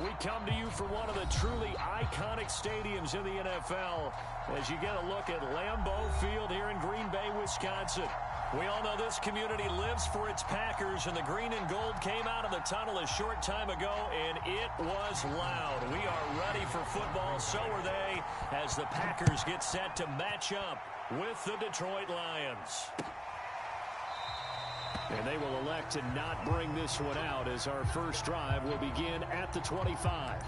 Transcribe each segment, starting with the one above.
We come to you from one of the truly iconic stadiums in the NFL as you get a look at Lambeau Field here in Green Bay, Wisconsin. We all know this community lives for its Packers, and the green and gold came out of the tunnel a short time ago, and it was loud. We are ready for football, so are they, as the Packers get set to match up with the Detroit Lions. And they will elect to not bring this one out as our first drive will begin at the 25.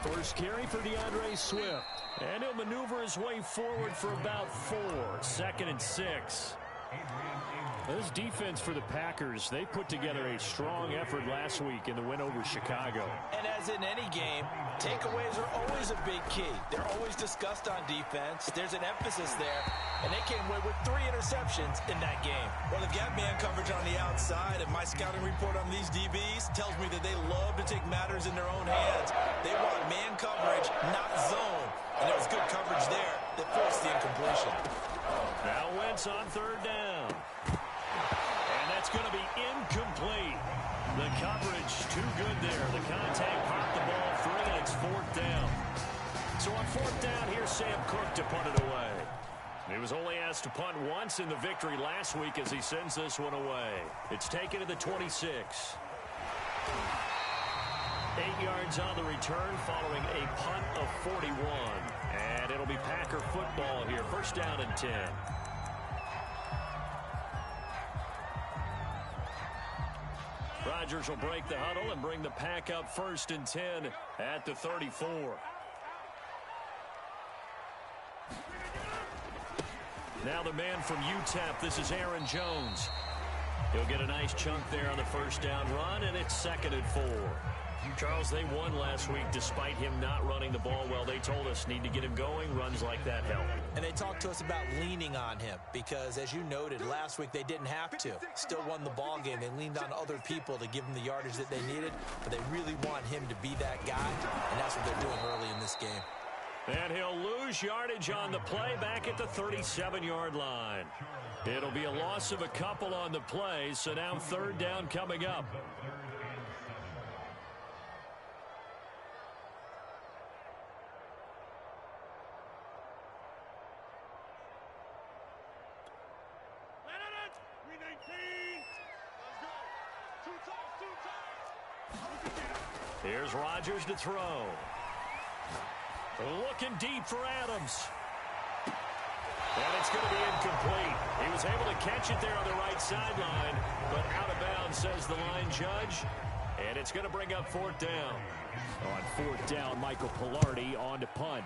First carry for DeAndre Swift. And he'll maneuver his way forward for about 4. 2nd and 6. This defense for the Packers, they put together a strong effort last week in the win over Chicago. And as in any game, takeaways are always a big key. They're always discussed on defense. There's an emphasis there. And they came away with 3 interceptions in that game. Well, they've got man coverage on the outside, and my scouting report on these DBs tells me that they love to take matters in their own hands. They want man coverage, not zone. And there was good coverage there that forced the incompletion. Now Wentz on 3rd down. And that's going to be incomplete. The coverage too good there. The contact popped the ball free, and it's 4th down. So on 4th down, here's Sam Cook to punt it away. He was only asked to punt once in the victory last week as he sends this one away. It's taken to the 26. 8 yards on the return following a punt of 41. And it'll be Packer football here. 1st down and 10. Rodgers will break the huddle and bring the Pack up 1st and 10 at the 34. Now the man from UTEP, this is Aaron Jones. He'll get a nice chunk there on the 1st down run, and it's 2nd and 4. Charles, they won last week despite him not running the ball well. They told us need to get him going. Runs like that help. And they talked to us about leaning on him because, as you noted, last week they didn't have to. Still won the ball game. They leaned on other people to give them the yardage that they needed, but they really want him to be that guy, and that's what they're doing early in this game. And he'll lose yardage on the play back at the 37-yard line. It'll be a loss of a couple on the play, so now 3rd down coming up. Here's Rodgers to throw. Looking deep for Adams. And it's going to be incomplete. He was able to catch it there on the right sideline, but out of bounds, says the line judge. And it's going to bring up 4th down. On 4th down, Michael Palardy on to punt.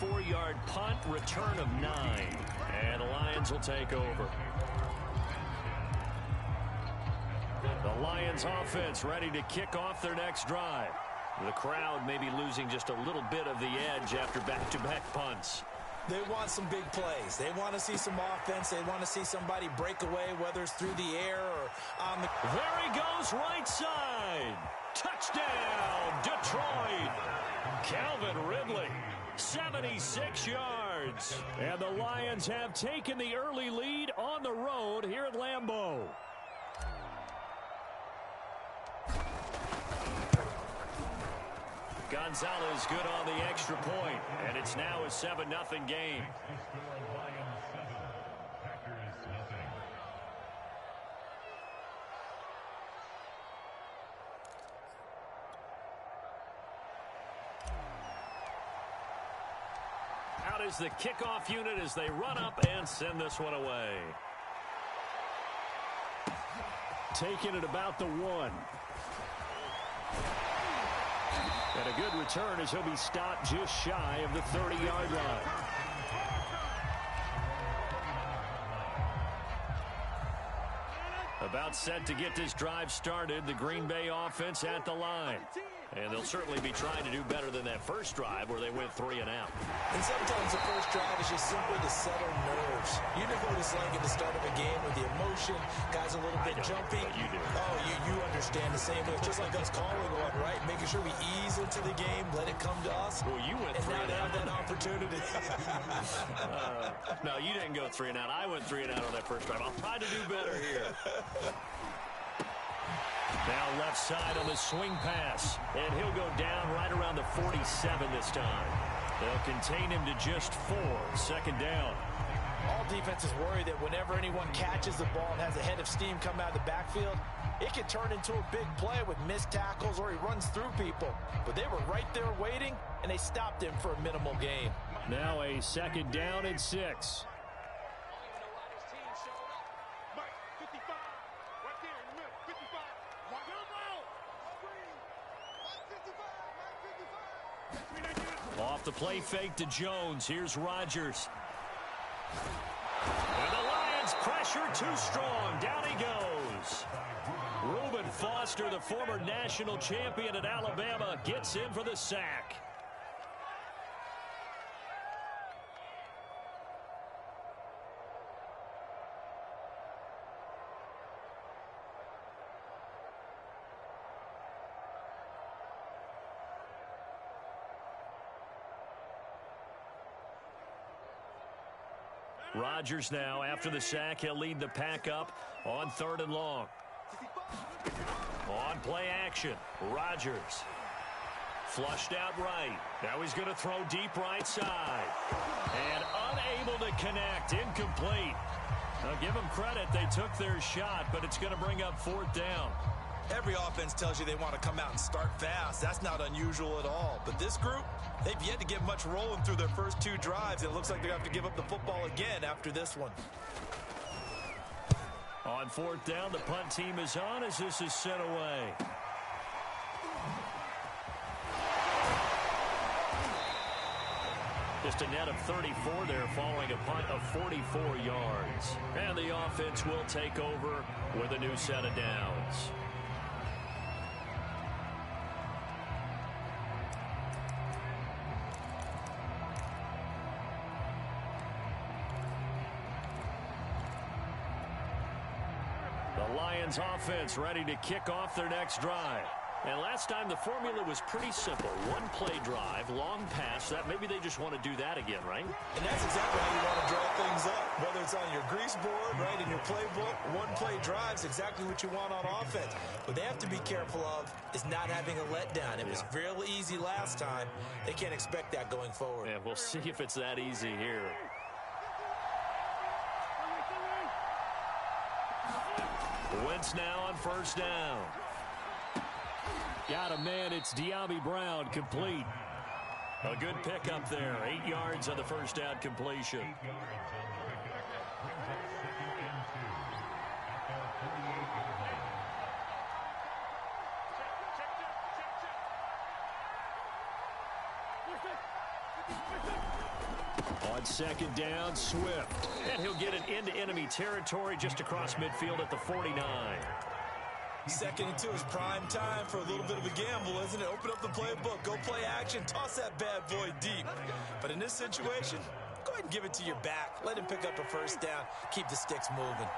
44-yard punt, return of 9. And the Lions will take over. The Lions offense ready to kick off their next drive. The crowd may be losing just a little bit of the edge after back-to-back punts. They want some big plays. They want to see some offense. They want to see somebody break away, whether it's through the air or on the... There he goes, right side. Touchdown, Detroit. Calvin Ridley, 76 yards. And the Lions have taken the early lead on the road here at Lambeau. Gonzalez good on the extra point, and it's now a 7-0 game. Out is the kickoff unit as they run up and send this one away. Taking it about the 1. And a good return as he'll be stopped just shy of the 30-yard line. About set to get this drive started. The Green Bay offense at the line. And they'll certainly be trying to do better than that first drive where they went 3 and out. And sometimes the first drive is just simply to settle nerves. You know what it's like at the start of a game with the emotion, guys a little bit jumpy. You do. Oh, you understand the same way. It's just like us calling one, right? Making sure we ease into the game, let it come to us. Well, you went 3 and out. Have that opportunity. No, you didn't go 3 and out. I went 3 and out on that first drive. I'll try to do better here. Now left side on the swing pass. And he'll go down right around the 47 this time. They'll contain him to just 4. Second down. All defenses worry that whenever anyone catches the ball and has a head of steam come out of the backfield, it can turn into a big play with missed tackles or he runs through people. But they were right there waiting, and they stopped him for a minimal gain. Now a second down and 6. Off the play fake to Jones. Here's Rodgers. And the Lions pressure too strong. Down he goes. Reuben Foster, the former national champion at Alabama, gets in for the sack. Rodgers now, after the sack, he'll lead the pack up on 3rd and long. On play action, Rodgers. Flushed out right. Now he's going to throw deep right side. And unable to connect, incomplete. Now give them credit, they took their shot, but it's going to bring up 4th down. Every offense tells you they want to come out and start fast. That's not unusual at all. But this group, they've yet to get much rolling through their first 2 drives. It looks like they have to give up the football again after this one. On 4th down, the punt team is on as this is sent away. Just a net of 34 there following a punt of 44 yards. And the offense will take over with a new set of downs. The Lions offense ready to kick off their next drive. And last time the formula was pretty simple. 1 play drive, long pass. That maybe they just want to do that again, right? And that's exactly how you want to draw things up. Whether it's on your grease board, right, in your playbook, 1 play drive is exactly what you want on offense. What they have to be careful of is not having a letdown. It was real easy last time. They can't expect that going forward. Yeah, we'll see if it's that easy here. Wentz now on 1st down. Got a man, it's De'Ami Brown, complete. A good pickup there, 8 yards on the 1st down completion. On 2nd down, Swift. And he'll get it into enemy territory just across midfield at the 49. 2nd and 2 is prime time for a little bit of a gamble, isn't it? Open up the playbook, go play action, toss that bad boy deep. But in this situation, go ahead and give it to your back. Let him pick up a 1st down. Keep the sticks moving.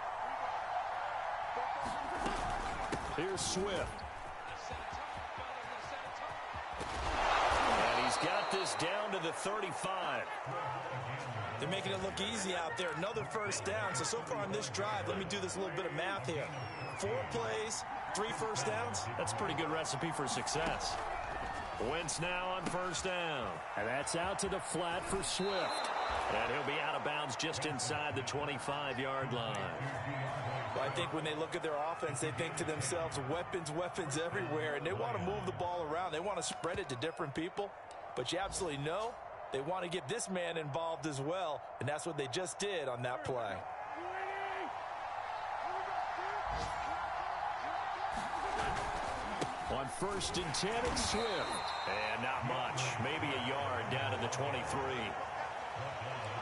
Here's Swift. And he's got this down to the 35. They're making it look easy out there. Another 1st down. So far on this drive, let me do this little bit of math here. 4 plays, 3 1st downs. That's a pretty good recipe for success. Wentz now on 1st down. And that's out to the flat for Swift. And he'll be out of bounds just inside the 25-yard line. Well, I think when they look at their offense, they think to themselves, weapons, weapons everywhere. And they want to move the ball around. They want to spread it to different people. But you absolutely know they want to get this man involved as well. And that's what they just did on that play. On 1st and 10, it's Swift. And not much. Maybe a yard down to the 23.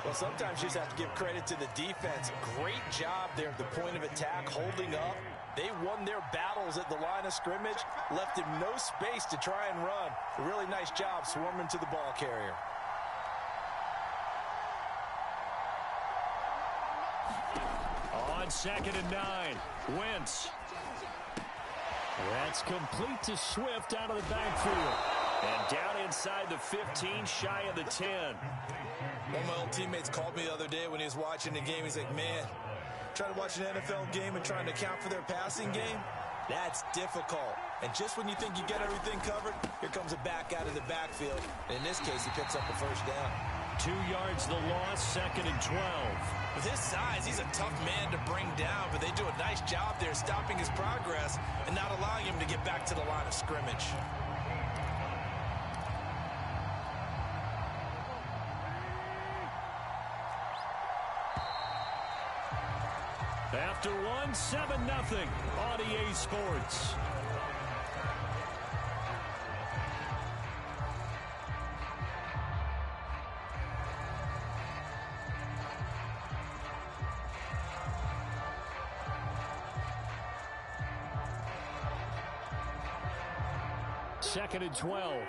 Well, sometimes you just have to give credit to the defense. Great job there at the point of attack, holding up. They won their battles at the line of scrimmage, left him no space to try and run. A really nice job swarming to the ball carrier. On 2nd and 9, Wentz. That's complete to Swift out of the backfield. And down inside the 15, shy of the 10. One of my old teammates called me the other day when he was watching the game. He's like, man, trying to watch an NFL game and trying to account for their passing game, that's difficult. And just when you think you get everything covered, here comes a back out of the backfield. And in this case, he picks up a first down. 2 yards the loss, 2nd and 12. With his size, he's a tough man to bring down, but they do a nice job there stopping his progress and not allowing him to get back to the line of scrimmage. After one, 7-0 on EA Sports. Second and 12.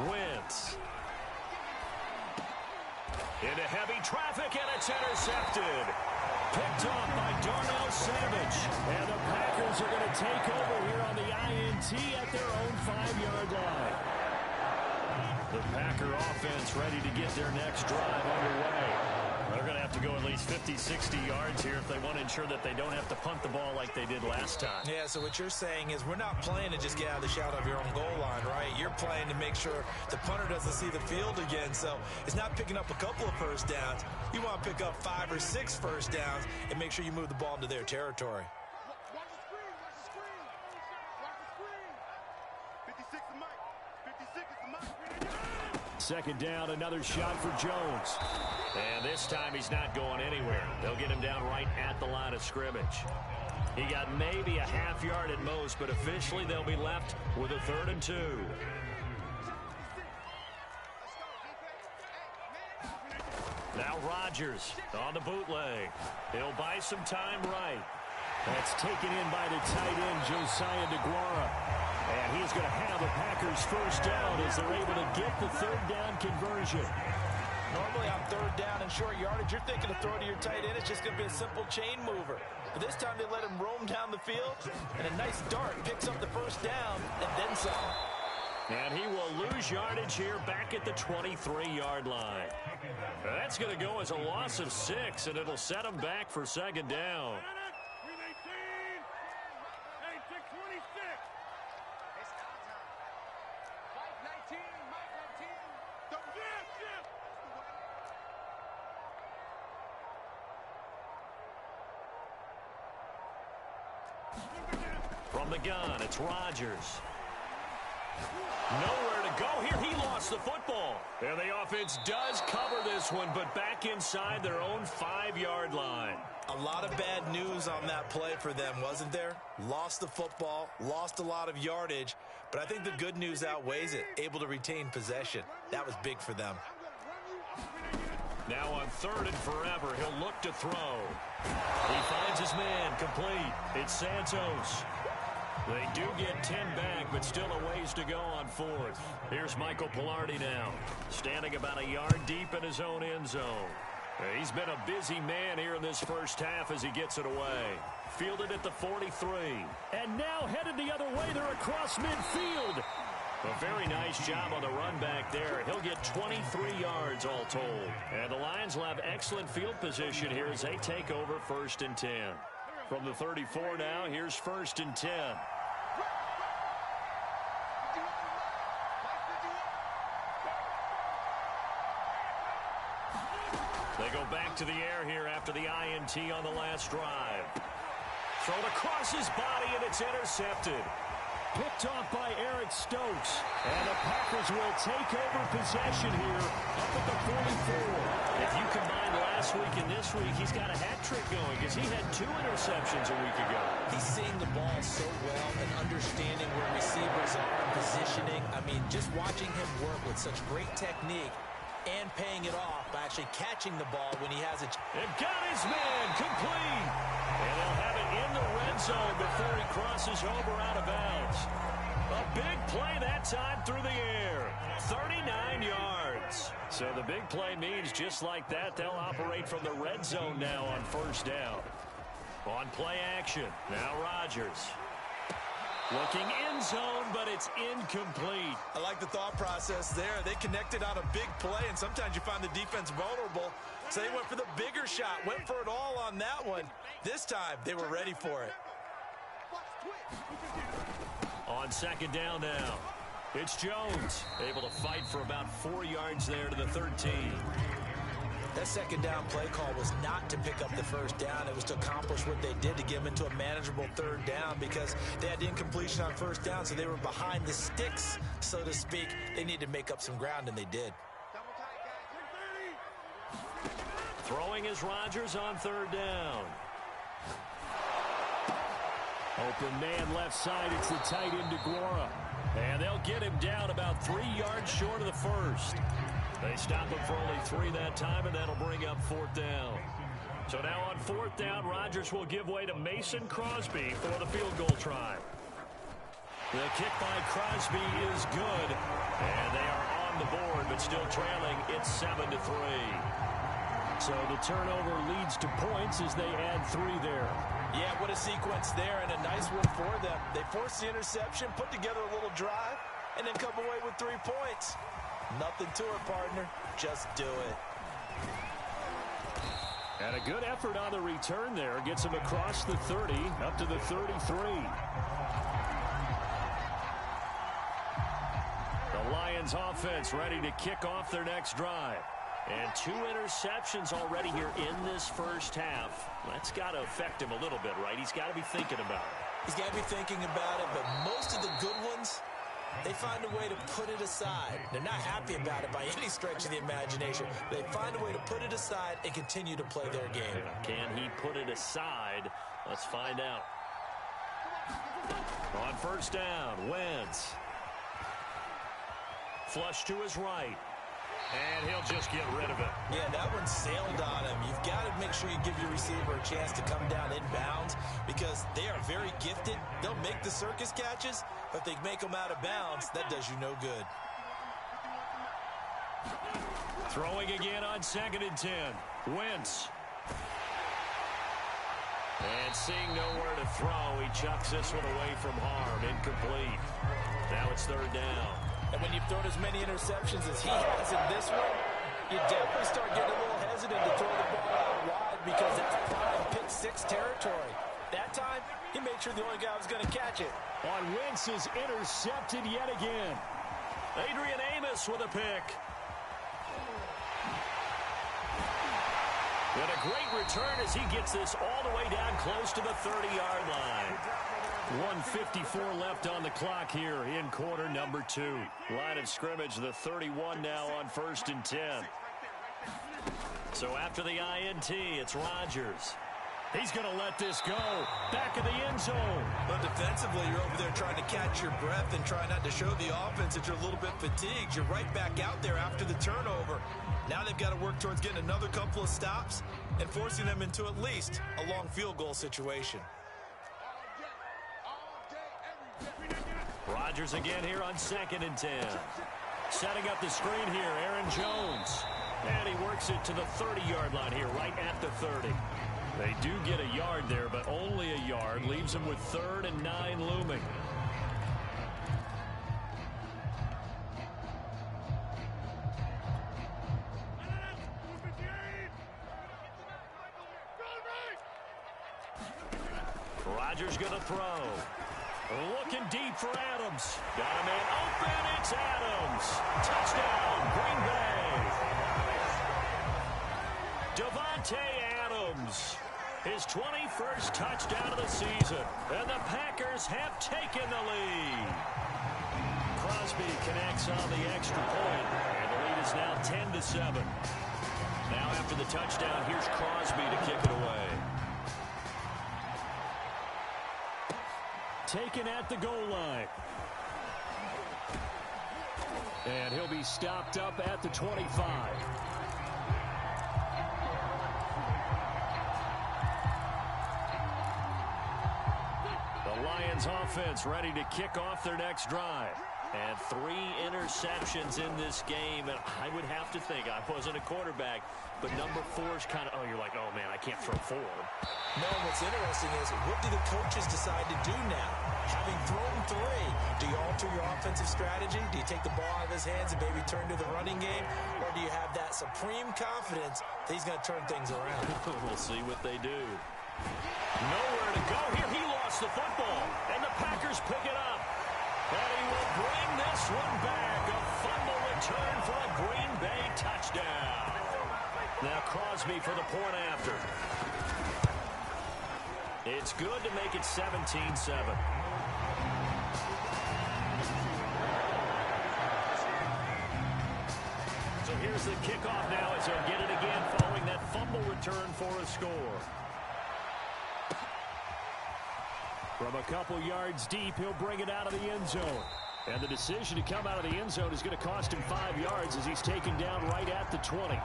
Wentz. Into heavy traffic, and it's intercepted. Picked off by Darnell Savage. And the Packers are going to take over here on the INT at their own 5-yard line. The Packer offense ready to get their next drive underway. They're going to have to go at least 50, 60 yards here if they want to ensure that they don't have to punt the ball like they did last time. Yeah, so what you're saying is we're not playing to just get out of the shadow of your own goal line, right? You're playing to make sure the punter doesn't see the field again. So it's not picking up a couple of first downs. You want to pick up 5 or 6 first downs and make sure you move the ball into their territory. Watch the screen, watch the screen. Watch the screen. 56 is Mike. 56 is Mike. Second down, another shot for Jones. And this time he's not going anywhere. They'll get him down right at the line of scrimmage. He got maybe a half yard at most, but officially they'll be left with a 3rd and 2. Now Rodgers on the bootleg. He'll buy some time right. That's taken in by the tight end, Josiah DeGuara. And he's going to have the Packers first down as they're able to get the 3rd down conversion. Normally on 3rd down and short yardage, you're thinking to throw to your tight end. It's just going to be a simple chain mover. But this time they let him roam down the field, and a nice dart picks up the first down and then some. And he will lose yardage here back at the 23-yard line. That's going to go as a loss of 6, and it'll set him back for 2nd down. From the gun, it's Rodgers. Nowhere to go here. He lost the football. And the offense does cover this one, but back inside their own 5-yard line. A lot of bad news on that play for them, wasn't there? Lost the football, lost a lot of yardage, but I think the good news outweighs it. Able to retain possession. That was big for them. Now on 3rd and forever, he'll look to throw. He finds his man complete. It's Santos. They do get 10 back, but still a ways to go on 4th. Here's Michael Pilardi now, standing about a yard deep in his own end zone. He's been a busy man here in this first half as he gets it away. Fielded at the 43. And now headed the other way. They're across midfield. A very nice job on the run back there. He'll get 23 yards all told. And the Lions will have excellent field position here as they take over 1st and 10. From the 34 now, here's 1st and 10. They go back to the air here after the INT on the last drive. Thrown across his body, and it's intercepted. Picked off by Eric Stokes. And the Packers will take over possession here up at the 44. If you combine last week and this week, he's got a hat trick going because he had 2 interceptions a week ago. He's seeing the ball so well and understanding where receivers are and positioning. I mean, just watching him work with such great technique and paying it off by actually catching the ball when he has it. And got his man complete. And they'll have it in the red zone before he crosses over out of bounds. A big play that time through the air. 39 yards. So the big play means just like that, they'll operate from the red zone now on first down. On play action, now Rodgers. Looking in zone, but it's incomplete. I like the thought process there. They connected on a big play, and sometimes you find the defense vulnerable. So they went for the bigger shot, went for it all on that one. This time, they were ready for it. On second down now, it's Jones. Able to fight for about 4 yards there to the 13. That second down play call was not to pick up the first down. It was to accomplish what they did to get them into a manageable third down because they had incompletion on first down, so they were behind the sticks, so to speak. They needed to make up some ground, and they did. Throwing is Rodgers on third down. Open man left side. It's the tight end DeGuara. And they'll get him down about 3 yards short of the first. They stop him for only 3 that time, and that'll bring up fourth down. So now on fourth down, Rodgers will give way to Mason Crosby for the field goal try. The kick by Crosby is good, and they are on the board, but still trailing. It's 7-3. So the turnover leads to points as they add 3 there. Yeah, what a sequence there, and a nice one for them. They forced the interception, put together a little drive, and then come away with 3 points. Nothing to it, partner. Just do it. And a good effort on the return there. Gets him across the 30, up to the 33. The Lions offense ready to kick off their next drive. And 2 interceptions already here in this first half. That's got to affect him a little bit, right? He's got to be thinking about it. He's got to be thinking about it, but most of the good ones, they find a way to put it aside. They're not happy about it by any stretch of the imagination. They find a way to put it aside and continue to play their game. Can he put it aside? Let's find out. On first down, Wentz. Flush to his right. And he'll just get rid of it. Yeah, that one sailed on him. You've got to make sure you give your receiver a chance to come down inbounds because they are very gifted. They'll make the circus catches, but if they make them out of bounds, that does you no good. Throwing again on 2nd and 10. Wentz. And seeing nowhere to throw, he chucks this one away from harm. Incomplete. Now it's 3rd down. And when you've thrown as many interceptions as he has in this one, you definitely start getting a little hesitant to throw the ball out wide because that's prime pick-6 territory. That time, he made sure the only guy was going to catch it. On Wentz is intercepted yet again. Adrian Amos with a pick. And a great return as he gets this all the way down close to the 30-yard line. 1:54 left on the clock here in quarter number 2. Line of scrimmage, the 31 now on 1st and 10. So after the INT, it's Rodgers. He's going to let this go. Back of the end zone. But defensively, you're over there trying to catch your breath and try not to show the offense that you're a little bit fatigued. You're right back out there after the turnover. Now they've got to work towards getting another couple of stops and forcing them into at least a long field goal situation. Rodgers again here on 2nd and 10. Setting up the screen here, Aaron Jones. And he works it to the 30-yard line here, right at the 30. They do get a yard there, but only a yard. Leaves them with 3rd and 9 looming. Rodgers going to throw. Looking deep for Adams. Got a man open. It's Adams. Touchdown, Green Bay. Davante Adams. His 21st touchdown of the season. And the Packers have taken the lead. Crosby connects on the extra point. And the lead is now 10-7. Now after the touchdown, here's Crosby to kick it away. Taken at the goal line. And he'll be stopped up at the 25. The Lions offense ready to kick off their next drive. And 3 interceptions in this game. And I would have to think, I wasn't a quarterback, but number 4 is kind of, oh, you're like, oh, man, I can't throw 4. No, what's interesting is, what do the coaches decide to do now? Having thrown 3, do you alter your offensive strategy? Do you take the ball out of his hands and maybe turn to the running game? Or do you have that supreme confidence that he's going to turn things around? We'll see what they do. Nowhere to go here. He lost the football, and the Packers pick it up. And he will bring this one back. A fumble return for a Green Bay touchdown. Now Crosby for the point after. It's good to make it 17-7. So here's the kickoff now as they'll get it again following that fumble return for a score. From a couple yards deep, he'll bring it out of the end zone. And the decision to come out of the end zone is going to cost him 5 yards as he's taken down right at the 20.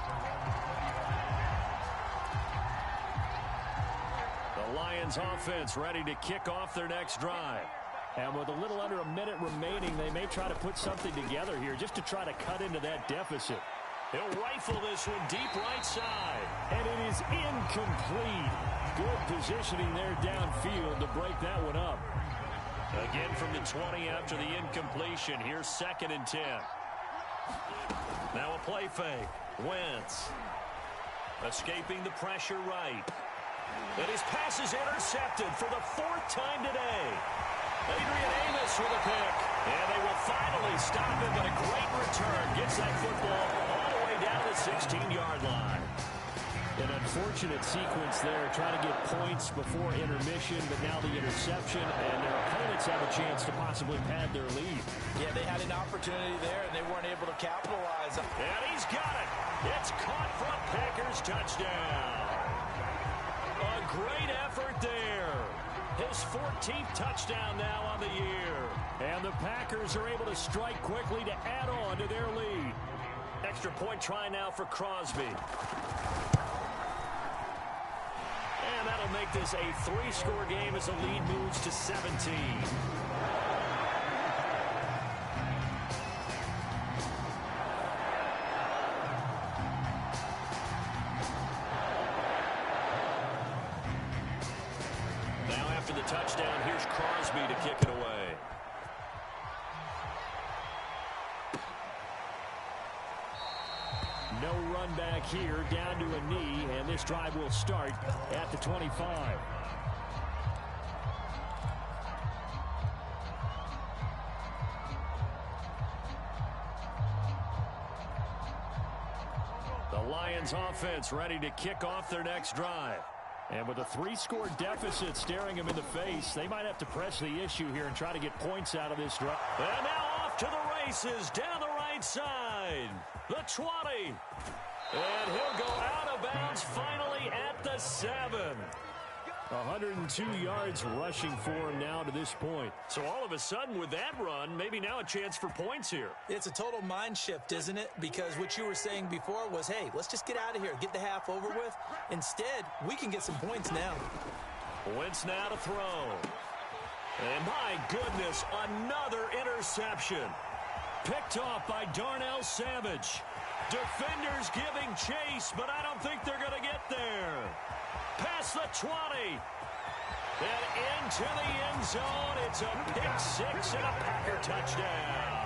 The Lions offense ready to kick off their next drive. And with a little under a minute remaining, they may try to put something together here just to try to cut into that deficit. He'll rifle this one deep right side. And it is incomplete. Good positioning there downfield to break that one up. Again from the 20 after the incompletion. Here's 2nd and 10. Now a play fake. Wentz. Escaping the pressure right. And his pass is intercepted for the 4th time today. Adrian Amos with a pick. And they will finally stop him, but a great return. Gets that football all the way down the 16-yard line. An unfortunate sequence there, trying to get points before intermission, but now the interception, and their opponents have a chance to possibly pad their lead. Yeah, they had an opportunity there, and they weren't able to capitalize. And he's got it. It's caught for a Packers touchdown. A great effort there. His 14th touchdown now on the year. And the Packers are able to strike quickly to add on to their lead. Extra point try now for Crosby. And that'll make this a 3-score game as the lead moves to 17. Now after the touchdown, here's Crosby to kick it away. No run back here, down to a knee, and this drive will start at the 25. The Lions offense ready to kick off their next drive. And with a 3-score deficit staring them in the face, they might have to press the issue here and try to get points out of this drive. And now off to the races, down the right side. The 20. And he'll go out of bounds finally at the 7. 102 yards rushing for him now to this point. So all of a sudden with that run, maybe now a chance for points here. It's a total mind shift, isn't it? Because what you were saying before was, hey, let's just get out of here, get the half over with. Instead, we can get some points now. Wentz now to throw. And my goodness, another interception. Picked off by Darnell Savage. Defenders giving chase, but I don't think they're going to get there. Past the 20. And into the end zone. It's a pick 6 and a Packer touchdown.